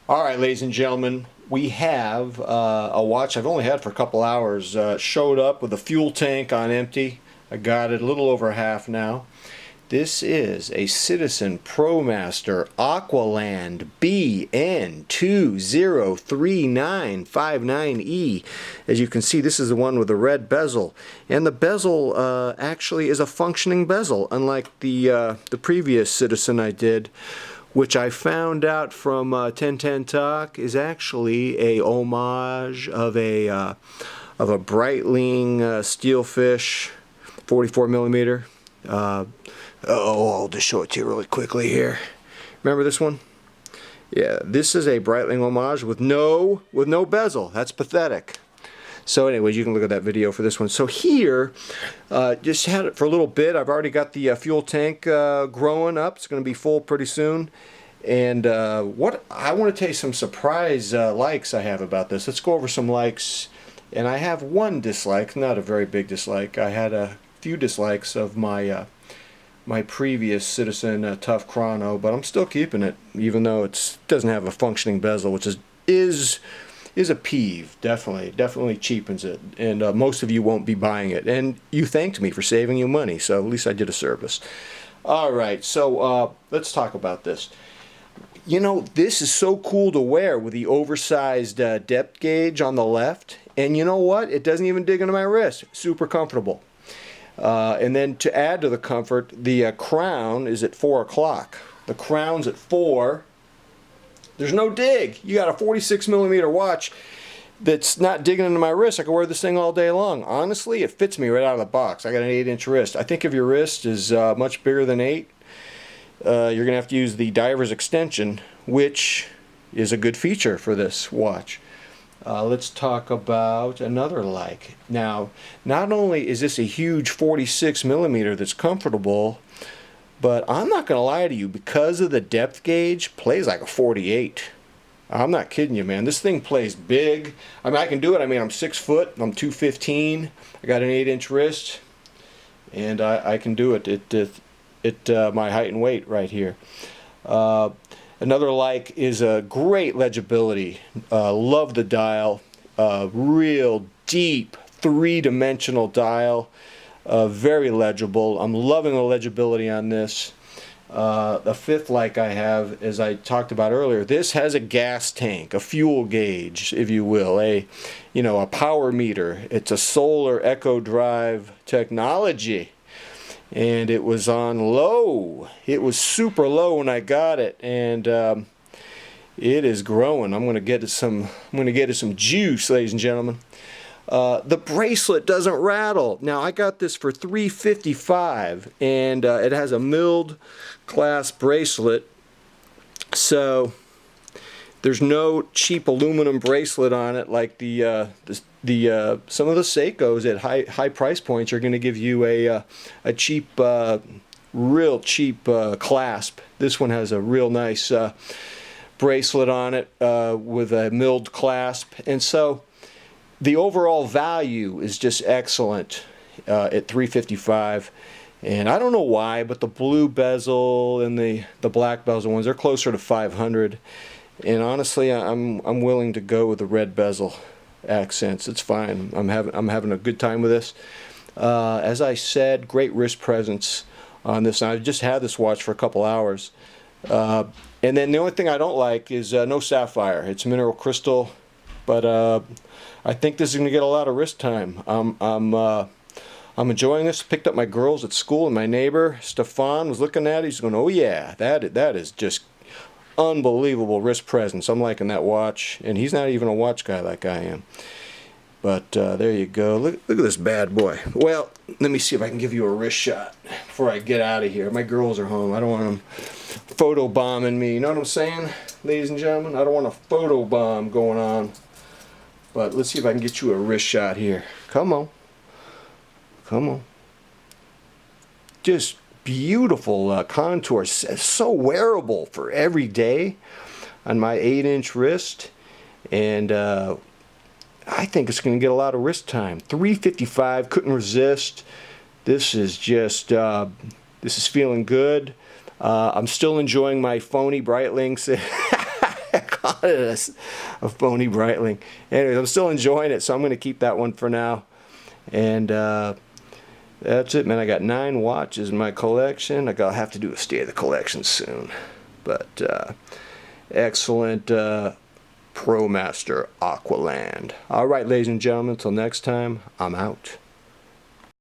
Alright, ladies and gentlemen, we have a watch I've only had for a couple hours. Showed up with a fuel tank on empty. I got it a little over half now. This is a Citizen Promaster Aqualand BN2039-59E. As you can see, this is the one with the red bezel. And the bezel actually is a functioning bezel, unlike the previous Citizen I did, which I found out from 1010 Talk is actually a homage of a Breitling Steelfish 44mm. I'll just show it to you really quickly here. Remember this one? Yeah, this is a Breitling homage with no bezel. That's pathetic. So anyways, you can look at that video for this one. So here, just had it for a little bit. I've already got the fuel tank growing up. It's going to be full pretty soon. And what I want to tell you some surprise likes I have about this. Let's go over some likes. And I have one dislike, not a very big dislike. I had a few dislikes of my my previous Citizen Tough Chrono, but I'm still keeping it, even though it doesn't have a functioning bezel, which is a peeve. Definitely cheapens it, and most of you won't be buying it, and you thanked me for saving you money, so at least I did a service. Alright, so let's talk about this. You know, this is so cool to wear with the oversized depth gauge on the left, and you know what, it doesn't even dig into my wrist. Super comfortable. And then to add to the comfort, the crown is at 4 o'clock. The crown's at 4. There's no dig. You got a 46mm watch that's not digging into my wrist. I can wear this thing all day long. Honestly, it fits me right out of the box. I got an 8-inch wrist. I think if your wrist is much bigger than 8, you're going to have to use the diver's extension, which is a good feature for this watch. Let's talk about another like. Now, not only is this a huge 46mm that's comfortable, but I'm not going to lie to you, because of the depth gauge, plays like a 48. I'm not kidding you, man. This thing plays big. I mean, I can do it. I mean, I'm 6 foot. I'm 215. I got an 8-inch wrist, and I can do it at my height and weight right here. Another like is a great legibility. Love the dial. Real deep 3-dimensional dial. Very legible. I'm loving the legibility on this. The fifth like I have, as I talked about earlier, this has a gas tank, a fuel gauge, if you will, a power meter. It's a solar echo drive technology. And it was on low. It was super low when I got it, and it is growing. I'm going to get it some juice, ladies and gentlemen. The bracelet doesn't rattle. Now, I got this for $355, and it has a milled class bracelet. So there's no cheap aluminum bracelet on it like some of the Seikos at high price points are going to give you a cheap, real cheap clasp. This one has a real nice bracelet on it with a milled clasp, and so the overall value is just excellent at $355. And I don't know why, but the blue bezel and the black bezel ones are closer to $500. And honestly, I'm willing to go with the red bezel accents. It's fine. I'm having a good time with this. As I said, great wrist presence on this. And I just had this watch for a couple hours. And then the only thing I don't like is no sapphire. It's mineral crystal, but I think this is going to get a lot of wrist time. I'm enjoying this. Picked up my girls at school, and my neighbor Stefan was looking at it. He's going, "Oh yeah, that is just unbelievable wrist presence. I'm liking that watch," and he's not even a watch guy like I am. But there you go. Look at this bad boy. Well, let me see if I can give you a wrist shot before I get out of here. My girls are home. I don't want them photo bombing me. You know what I'm saying, ladies and gentlemen? I don't want a photo bomb going on. But let's see if I can get you a wrist shot here. Come on. Come on. Just beautiful contours, so wearable for every day on my 8-inch wrist, and I think it's going to get a lot of wrist time. $355, couldn't resist. This is just this is feeling good. I'm still enjoying my phony Breitling call it a phony Breitling. Anyways, I'm still enjoying it, so I'm going to keep that one for now. And that's it, man. I got 9 watches in my collection. I'll have to do a state of the collection soon. But excellent Promaster Aqualand. All right, ladies and gentlemen, until next time, I'm out.